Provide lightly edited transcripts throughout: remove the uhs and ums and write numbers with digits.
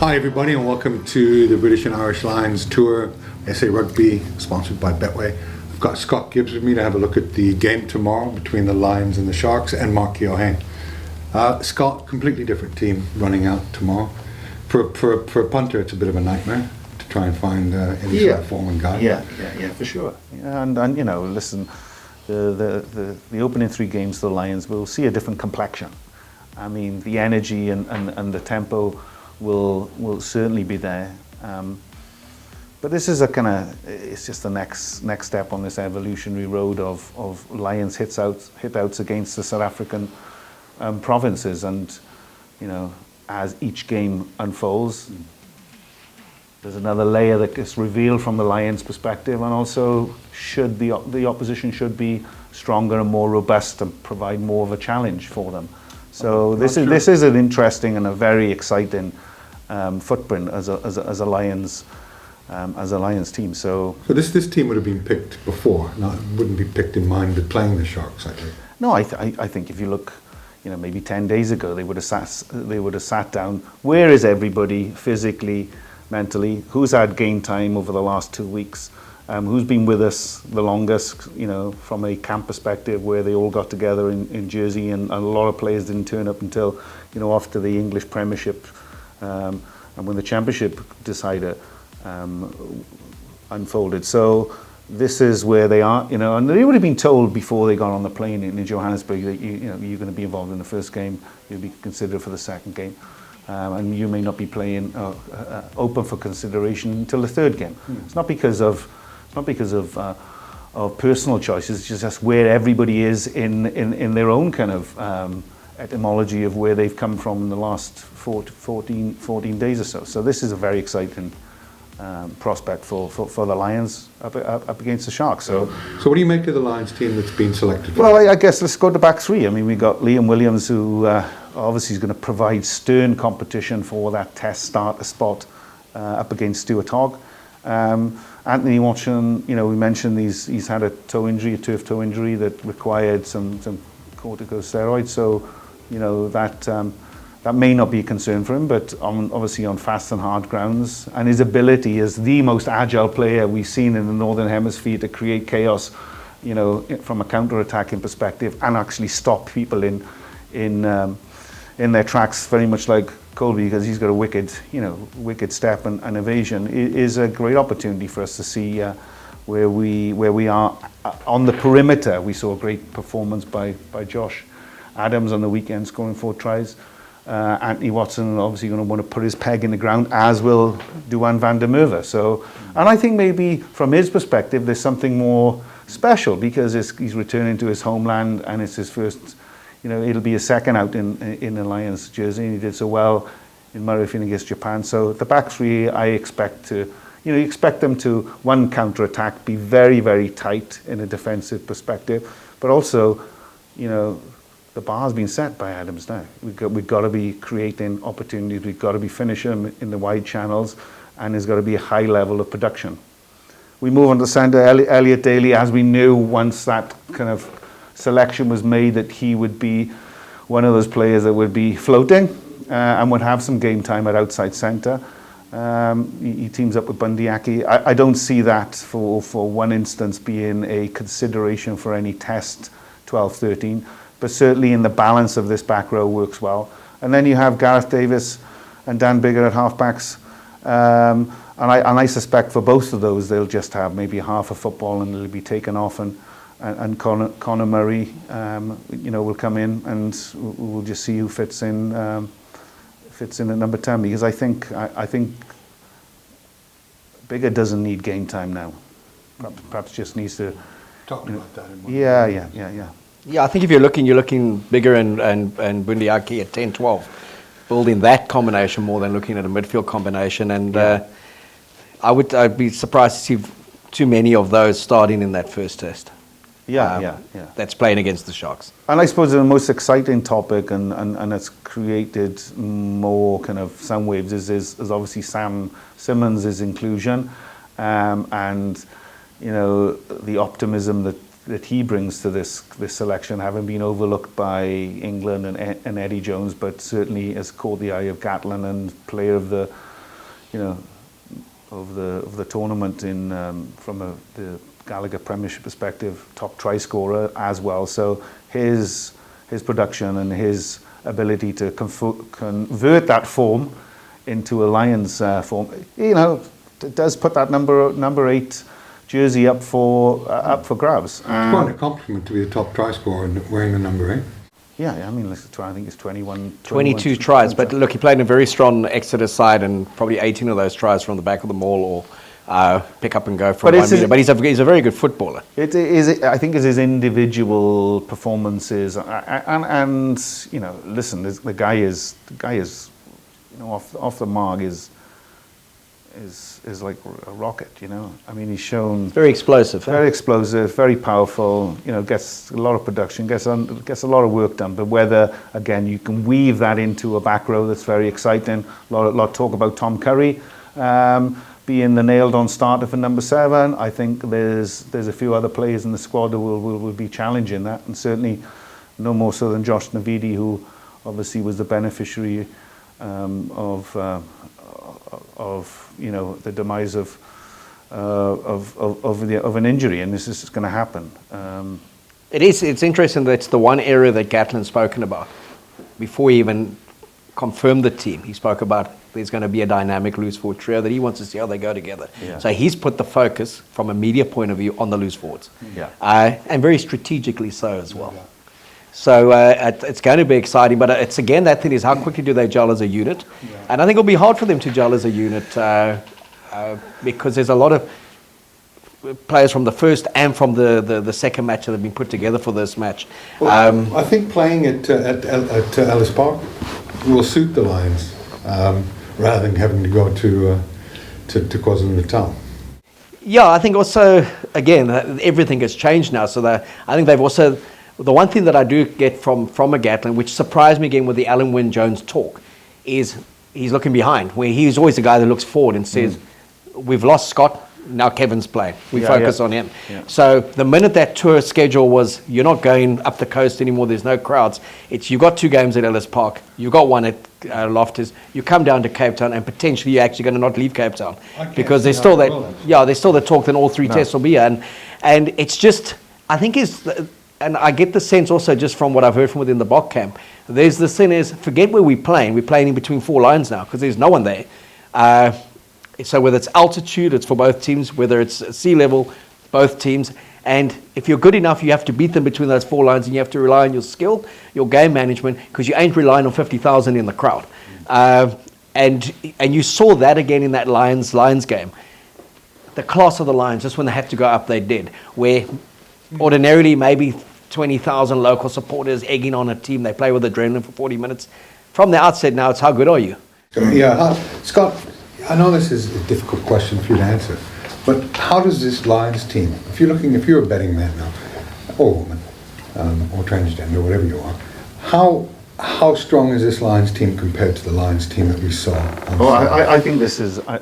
Hi everybody and welcome to the British and Irish Lions tour, SA Rugby, sponsored by Betway. I've got Scott Gibbs with me to have a look at the game tomorrow between the Lions and the Sharks, and Mark Keohane. Scott, completely different team running out tomorrow. For a punter, it's a bit of a nightmare to try and find any sort of form and guide. Yeah, for sure. And you know, listen, the opening three games for the Lions will see a different complexion. I mean, the energy and the tempo will certainly be there. But this is it's just the next step on this evolutionary road of Lions hit outs against the South African provinces, and you know, as each game unfolds, there's another layer that gets revealed from the Lions' perspective, and also should the opposition should be stronger and more robust and provide more of a challenge for them. So this is an interesting and a very exciting footprint as a Lions team. So this team would have been picked before, wouldn't be picked in mind with playing the Sharks, I think. No, I think if you look, you know, maybe 10 days ago they would have sat down. Where is everybody physically, mentally? Who's had game time over the last 2 weeks? Who's been with us the longest, you know, from a camp perspective, where they all got together in Jersey, and a lot of players didn't turn up until, you know, after the English Premiership and when the Championship decided unfolded. So this is where they are, you know, and they would have been told before they got on the plane in Johannesburg that you're going to be involved in the first game, you'll be considered for the second game. And you may not be playing open for consideration until the third game. It's not because of personal choices. It's just where everybody is in their own kind of etymology of where they've come from in the last 14 days or so. So this is a very exciting prospect for the Lions up against the Sharks. So what do you make of the Lions team that's been selected? Well, I guess let's go to back three. I mean, we got Liam Williams, who obviously is going to provide stern competition for that test starter spot up against Stuart Hogg. Anthony Watson, you know, we mentioned he's had a turf toe injury that required some corticosteroids. So, you know, that may not be a concern for him, but obviously on fast and hard grounds, and his ability as the most agile player we've seen in the Northern Hemisphere to create chaos, you know, from a counter-attacking perspective, and actually stop people in their tracks, very much like Colby, because he's got a wicked step and evasion, is a great opportunity for us to see where we are on the perimeter. We saw a great performance by Josh Adams on the weekend, scoring 4 tries. Anthony Watson obviously going to want to put his peg in the ground, as will Duan van der Merwe. So, and I think maybe from his perspective, there's something more special because he's returning to his homeland, and it's his first. You know, it'll be his second out in the Lions jersey, and he did so well in Murrayfield against Japan. So the back three, I expect to, you know, you expect them to, one, counter-attack, be very, very tight in a defensive perspective, but also, you know, the bar's been set by Adams now. We've got to be creating opportunities, we've got to be finishing in the wide channels, and there's got to be a high level of production. We move on to centre, Elliot Daly, as we knew once that kind of selection was made that he would be one of those players that would be floating and would have some game time at outside centre. He teams up with Bundyaki. I don't see that for one instance being a consideration for any test 12-13, but certainly in the balance of this back row works well. And then you have Gareth Davis and Dan Biggar at halfbacks. And I suspect for both of those they'll just have maybe half a football and it'll be taken off, and Connor Murray, you know, will come in, and we'll just see who fits in at number 10, because I think Biggar doesn't need game time now. Perhaps just needs to talk about that. Yeah, I think if you're looking Biggar and Bundyaki at 10-12, building that combination more than looking at a midfield combination, and I'd be surprised to see too many of those starting in that first test. That's playing against the Sharks. And I suppose the most exciting topic, and it's created more kind of sound waves, is obviously Sam Simmons' inclusion, and you know, the optimism that he brings to this selection, having been overlooked by England and Eddie Jones, but certainly has caught the eye of Gatlin and player of the of the tournament from the Gallagher Premiership perspective, top try scorer as well. So his production and his ability to convert that form into a Lions form, it does put that number 8 jersey up for grabs. It's quite a compliment to be a top try scorer and wearing the number 8. Yeah, I mean, I think it's 22 tries, but look, he played in a very strong Exeter side, and probably 18 of those tries from the back of the maul or pick up and go from 1 metre. But he's a very good footballer. I think it's his individual performances, and listen, the guy is off the mark is like a rocket, I mean, he's shown very explosive, very powerful, gets a lot of production, gets a lot of work done, but whether, again, you can weave that into a back row that's very exciting. A lot of talk about Tom Curry being the nailed-on starter for number 7. I think there's a few other players in the squad that will be challenging that, and certainly no more so than Josh Navidi, who obviously was the beneficiary of the demise of an injury, and this is going to happen. It's interesting that it's the one area that Gatlin's spoken about before he even confirmed the team. He spoke about there's going to be a dynamic loose forward trio that he wants to see how they go together. Yeah. So he's put the focus from a media point of view on the loose forwards, and very strategically so as well. So it's going to be exciting, but it's again that thing is how quickly do they gel as a unit, and I think it'll be hard for them to gel as a unit because there's a lot of players from the first and from the second match that have been put together for this match. Well, I think playing at Ellis Park will suit the Lions rather than having to go to KwaZulu-Natal. Yeah, I think also again everything has changed now, so that I think they've also. The one thing that I do get from a Gatlin, which surprised me again with the Alan Wynne-Jones talk, is he's looking behind, where he's always the guy that looks forward and says, we've lost Scott, now Kevin's playing. We focus on him. Yeah. So the minute that tour schedule was, you're not going up the coast anymore, there's no crowds, it's you got 2 games at Ellis Park, you got 1 at Loftus, you come down to Cape Town, and potentially you're actually going to not leave Cape Town. Because there's still there's still the talk that all 3 tests will be here. And it's just, I think and I get the sense also just from what I've heard from within the Bok camp, there's this thing is, forget where we're playing in between 4 lines now, because there's no one there. So whether it's altitude, it's for both teams, whether it's sea level, both teams, and if you're good enough, you have to beat them between those 4 lines, and you have to rely on your skill, your game management, because you ain't relying on 50,000 in the crowd. And you saw that again in that Lions game. The class of the Lions, just when they had to go up, they did, where ordinarily maybe 20,000 local supporters egging on a team. They play with adrenaline for 40 minutes. From the outset now, it's how good are you? Yeah, Scott, I know this is a difficult question for you to answer, but how does this Lions team, if you're a betting man now, or woman, or transgender, whatever you are, how strong is this Lions team compared to the Lions team that we saw? Well, I think this is, I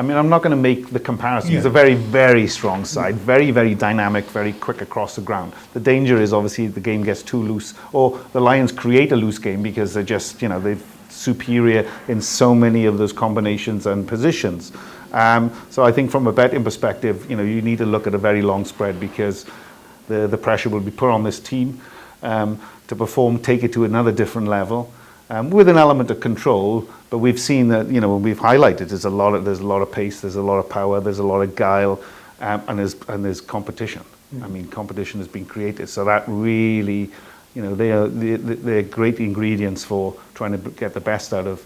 mean, I'm not going to make the comparison. It's a very, very strong side, very, very dynamic, very quick across the ground. The danger is obviously the game gets too loose, or the Lions create a loose game because they're just, they're superior in so many of those combinations and positions. So I think from a betting perspective, you need to look at a very long spread because the pressure will be put on this team to perform, take it to another different level, with an element of control. But we've seen that, we've highlighted there's a lot of pace, there's a lot of power, there's a lot of guile, and there's competition. I mean, competition has been created, so that really, they're great ingredients for trying to get the best out of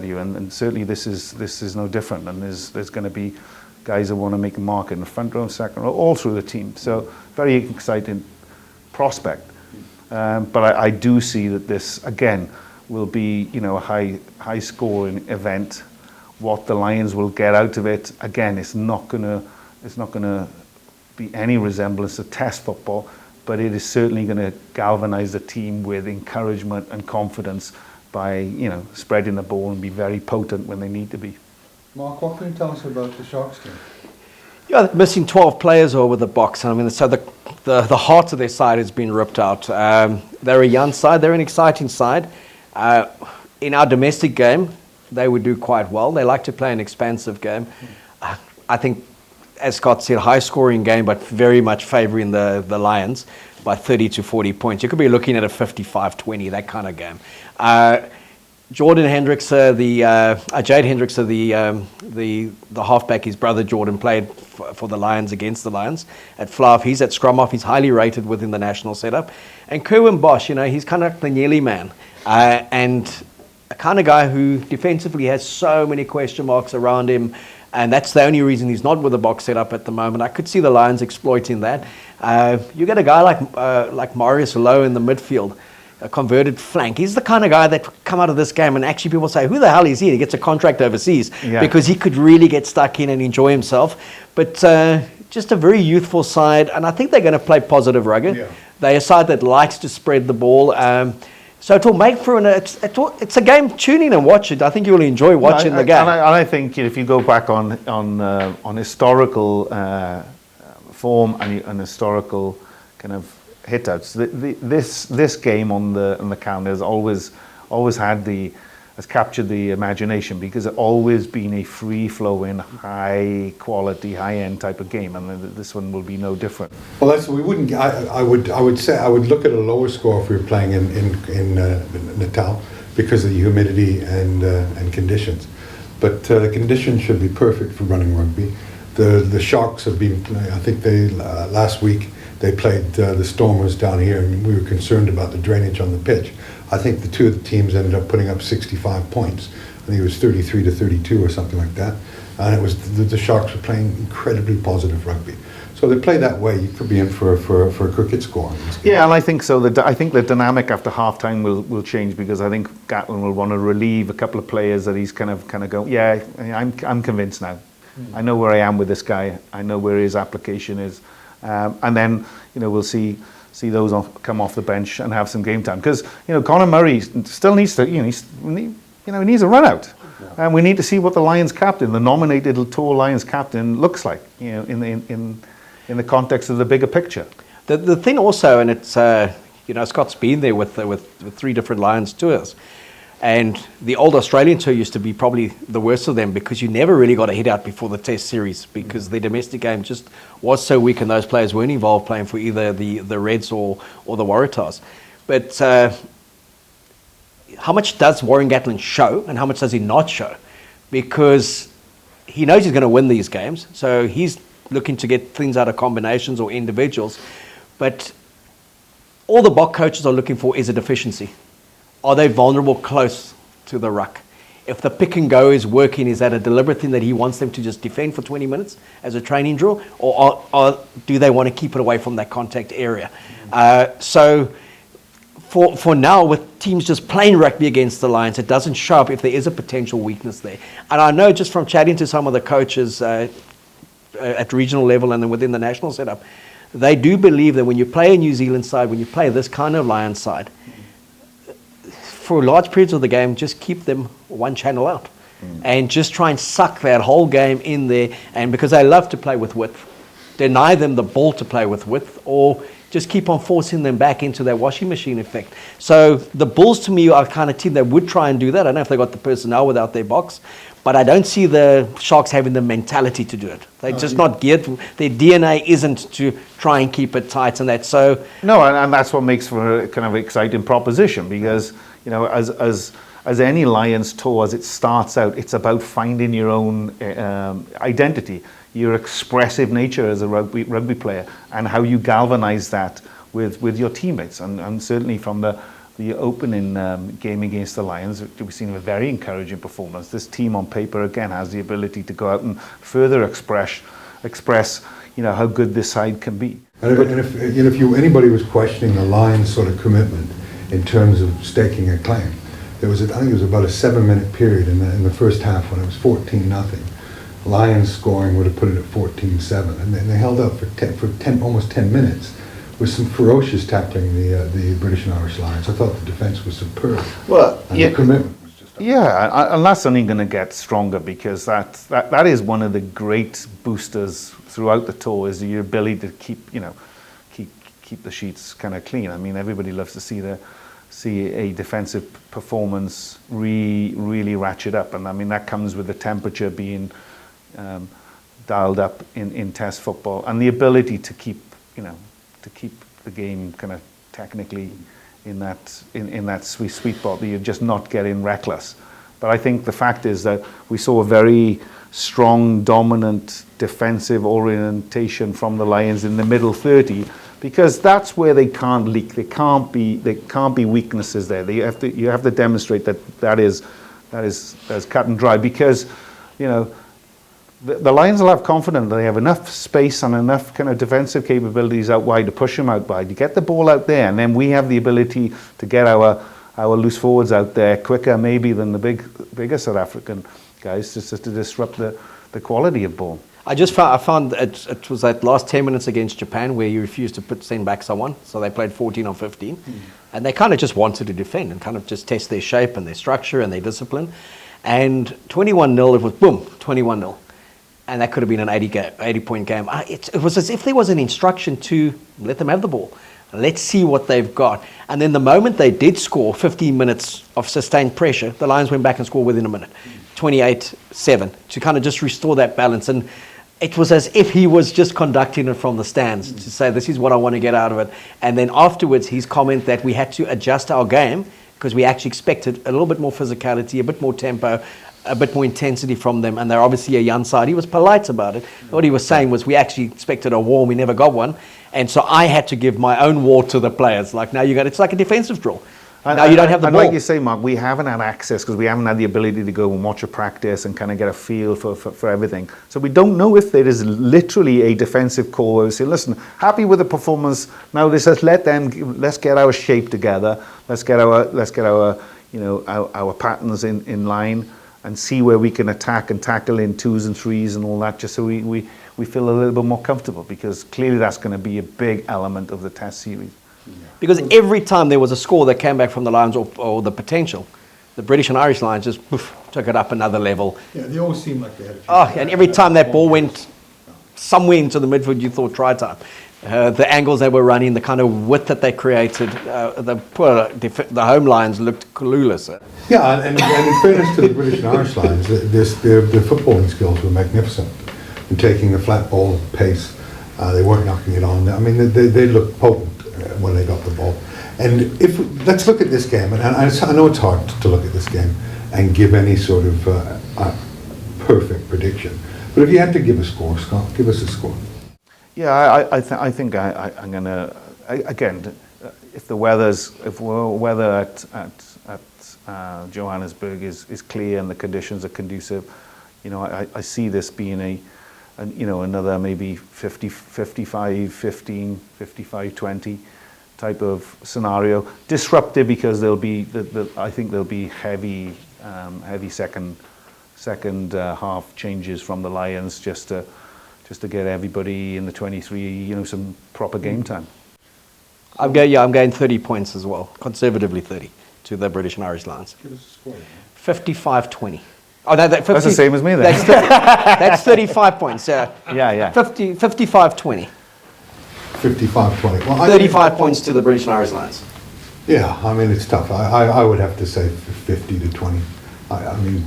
you. And certainly this is no different. And there's going to be guys that want to make a mark in the front row, second row, all through the team. So very exciting prospect. But I do see that this again will be a high scoring event. What the Lions will get out of it, again, it's not gonna be any resemblance to test football, but it is certainly going to galvanize the team with encouragement and confidence by spreading the ball and be very potent when they need to be. Mark, what can you tell us about the Sharks team? Yeah, missing 12 players over the box. I mean, so the heart of their side has been ripped out. They're a young side. They're an exciting side. In our domestic game, they would do quite well. They like to play an expansive game. I think, as Scott said, high-scoring game, but very much favouring the Lions by 30 to 40 points. You could be looking at a 55-20, that kind of game. Jordan Hendrickse, Jade Hendrickse, the halfback, his brother Jordan played for the Lions against the Lions at Fluff. He's at scrum off. He's highly rated within the national setup. And Kerwin Bosch, he's kind of like the Nearly man, and a kind of guy who defensively has so many question marks around him. And that's the only reason he's not with the box setup at the moment. I could see the Lions exploiting that. You get a guy like Marius Lowe in the midfield, a converted flank. He's the kind of guy that come out of this game and actually people say, who the hell is he? He gets a contract overseas because he could really get stuck in and enjoy himself. But just a very youthful side, and I think they're going to play positive rugby. Yeah. They're a side that likes to spread the ball. So it will make for it's a game. Tune in and watch it. I think you will enjoy watching the game. And I think if you go back on historical form and historical kind of hitouts, this game on the calendar has always has captured the imagination because it's always been a free-flowing, high-quality, high-end type of game, and this one will be no different. Well, we wouldn't. I would say I would look at a lower score if we were playing in Natal because of the humidity and conditions. But the conditions should be perfect for running rugby. The Sharks have been. I think they last week they played the Stormers down here, and we were concerned about the drainage on the pitch. I think the two of the teams ended up putting up 65 points. I think it was 33 to 32 or something like that. And it was the Sharks were playing incredibly positive rugby. So they play that way, you could be in for a cricket score. Yeah, and I think so. I think the dynamic after half-time will change because I think Gatlin will want to relieve a couple of players that he's kind of go, yeah, I'm convinced now. I know where I am with this guy. I know where his application is. And then, we'll see those come off the bench and have some game time because Conor Murray still needs to he needs a run out, and we need to see what the Lions captain, the nominated Tour Lions captain, looks like in the context of the bigger picture. The thing also, and it's Scott's been there with 3 different Lions tours. And the old Australian tour used to be probably the worst of them because you never really got a hit out before the test series because the domestic game just was so weak and those players weren't involved playing for either the Reds or the Waratahs. But how much does Warren Gatland show and how much does he not show? Because he knows he's going to win these games, so he's looking to get things out of combinations or individuals. But all the Bok coaches are looking for is a deficiency. Are they vulnerable close to the ruck? If the pick and go is working, is that a deliberate thing that he wants them to just defend for 20 minutes as a training drill? Or do they want to keep it away from that contact area? So for now, with teams just playing rugby against the Lions, it doesn't show up if there is a potential weakness there. And I know just from chatting to some of the coaches at regional level and then within the national setup, they do believe that when you play a New Zealand side, when you play this kind of Lions side, for large periods of the game, just keep them one channel out and just try and suck that whole game in there. And because they love to play with width, deny them the ball to play with width or just keep on forcing them back into that washing machine effect. So the Bulls, to me, are the kind of team that would try and do that. I don't know if they got the personnel without their box, but I don't see the Sharks having the mentality to do it. They're just not geared. Their DNA isn't to try and keep it tight and that. So no, and that's what makes for a kind of exciting proposition because as any Lions tour, as it starts out, it's about finding your own identity, your expressive nature as a rugby player, and how you galvanize that with your teammates. And certainly from the opening game against the Lions, we've seen a very encouraging performance. This team on paper, again, has the ability to go out and further express how good this side can be. And if anybody was questioning the Lions' sort of commitment in terms of staking a claim, I think it was about a 7-minute period in the first half when it was 14-0. Lions scoring would have put it at 14-7, and they held up for almost 10 minutes with some ferocious tackling the British and Irish Lions. I thought the defence was superb. Well, and the commitment was just and that's only going to get stronger because that is one of the great boosters throughout the tour is your ability to keep the sheets kind of clean. I mean, everybody loves to see see a defensive performance really ratchet up. And I mean, that comes with the temperature being dialed up in Test football, and the ability to keep the game kind of technically in that sweet spot, that you're just not getting reckless. But I think the fact is that we saw a very strong, dominant defensive orientation from the Lions in the middle 30, because that's where they can't leak. There can't be weaknesses there. You have to demonstrate that is cut and dry, because the Lions will have confidence that they have enough space and enough kind of defensive capabilities out wide to push them out wide, to get the ball out there, and then we have the ability to get our loose forwards out there quicker maybe than the bigger South African guys, just to disrupt the quality of ball. I found it was that last 10 minutes against Japan where you refused to send back someone, so they played 14 on 15, and they kind of just wanted to defend and kind of just test their shape and their structure and their discipline. And 21-0, it was boom, 21-0. And that could have been an 80-point game. It was as if there was an instruction to let them have the ball. Let's see what they've got. And then the moment they did score 15 minutes of sustained pressure, the Lions went back and scored within a minute, 28-7, to kind of just restore that balance. And it was as if he was just conducting it from the stands to say, this is what I want to get out of it. And then afterwards, his comment that we had to adjust our game because we actually expected a little bit more physicality, a bit more tempo, a bit more intensity from them, and they're obviously a young side. He was polite about it. What he was saying was, we actually expected a war, we never got one, and so I had to give my own war to the players. Like, now it's like a defensive drill. Now you don't have the ball. Like you say, Mark, we haven't had access because we haven't had the ability to go and watch a practice and kind of get a feel for everything. So we don't know if there is literally a defensive core where we say, listen, happy with the performance. Now let's get our shape together. Let's get our patterns in line, and see where we can attack and tackle in 2s and 3s and all that, just so we feel a little bit more comfortable, because clearly that's going to be a big element of the Test series. Yeah. Because every time there was a score that came back from the Lions or the potential, the British and Irish Lions just took it up another level. Yeah, they always seemed like they had and every time that ball went somewhere into the midfield, you thought try time. The angles they were running, the kind of width that they created, the home Lions looked clueless. Yeah, and in fairness to the British and Irish Lions, their footballing skills were magnificent in taking the flat ball pace. They weren't knocking it on. I mean, they looked potent when they got the ball. And let's look at this game, and I know it's hard to look at this game and give any sort of perfect prediction. But if you had to give a score, Scott, give us a score. Yeah, I think I'm gonna again. If the weather at Johannesburg is clear and the conditions are conducive, I see this being another maybe 55-15, 55-20 type of scenario. Disruptive because I think there'll be heavy second half changes from the Lions just to get everybody in the 23, some proper game time. I'm going 30 points as well, conservatively 30 to the British and Irish Lions. Give us a score. 55-20. Oh, no, that's the same as me then. That's 35 points. Yeah. 55-20. 55-20. Well, 35 points to the British and Irish Lions. Yeah, I mean, it's tough. I would have to say 50-20. I mean...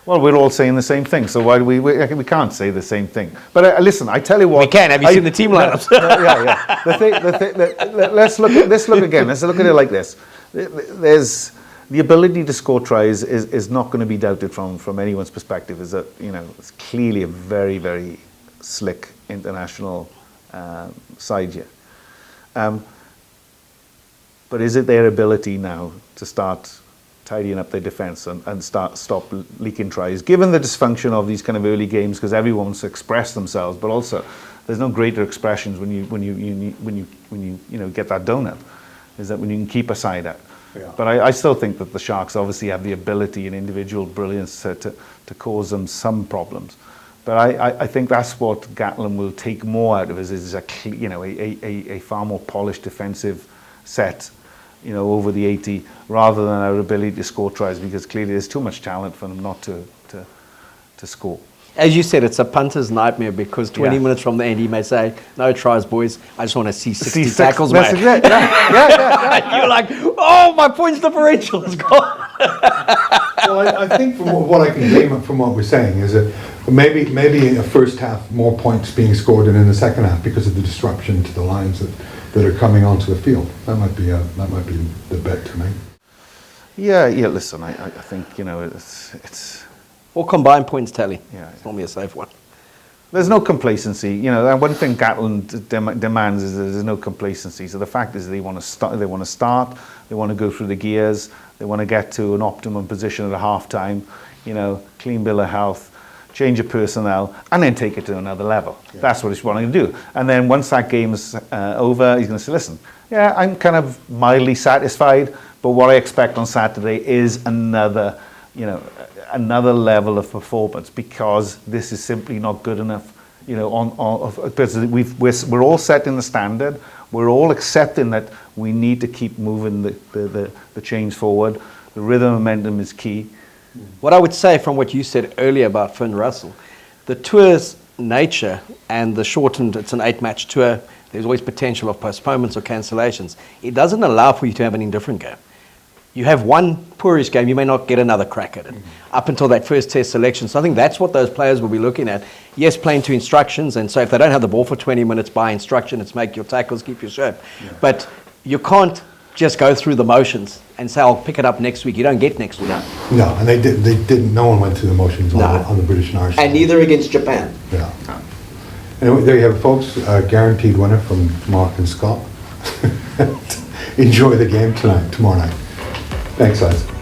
Well, we're all saying the same thing, so why do we can't say the same thing? But listen, I tell you what... We can. Have you seen the team lineups? Yeah. Let's look again. Let's look at it like this. There's... The ability to score tries is not going to be doubted from anyone's perspective. Is that it's clearly a very, very slick international side here. But is it their ability now to start tidying up their defence and stop leaking tries? Given the dysfunction of these kind of early games, because everyone wants to express themselves, but also there's no greater expressions when you get that donut. Is that when you can keep a side out. Yeah. But I still think that the Sharks obviously have the ability and individual brilliance to cause them some problems. But I think that's what Gatland will take more out of is a far more polished defensive set, over the 80, rather than our ability to score tries, because clearly there's too much talent for them not to to score. As you said, it's a punter's nightmare because 20 minutes from the end, he may say, "No tries, boys. I just want to see 60 tackles, mate." Yeah. You're like, "Oh, my points differential is gone." Well, I think from what I can glean from what we're saying is that maybe in the first half more points being scored than in the second half because of the disruption to the lines that are coming onto the field. That might be the bet to make. Yeah. Listen, I think it's. Or combined points tally. Yeah. It's normally a safe one. There's no complacency. And one thing Gatland demands is that there's no complacency. So the fact is they want to start. They want to go through the gears. They want to get to an optimum position at half time. Clean bill of health, change of personnel, and then take it to another level. Yeah. That's what he's wanting to do. And then once that game's over, he's going to say, "Listen, yeah, I'm kind of mildly satisfied, but what I expect on Saturday is another level of performance because this is simply not good enough. Because we're all setting the standard. We're all accepting that we need to keep moving the chains forward. The rhythm and momentum is key." What I would say from what you said earlier about Finn Russell, the tour's nature and the shortened, it's an 8-match tour, there's always potential of postponements or cancellations. It doesn't allow for you to have an indifferent game. You have one poorish game, you may not get another crack at it up until that first test selection. So I think that's what those players will be looking at. Yes, playing to instructions, and so if they don't have the ball for 20 minutes by instruction, it's make your tackles, keep your shape. Yeah. But you can't just go through the motions and say, "I'll pick it up next week." You don't get next week. No, and they didn't. No one went through the motions on the British and Irish. And neither against Japan. Yeah. Anyway, there you have it, folks. Guaranteed winner from Mark and Scott. Enjoy the game tomorrow night. Thanks, guys.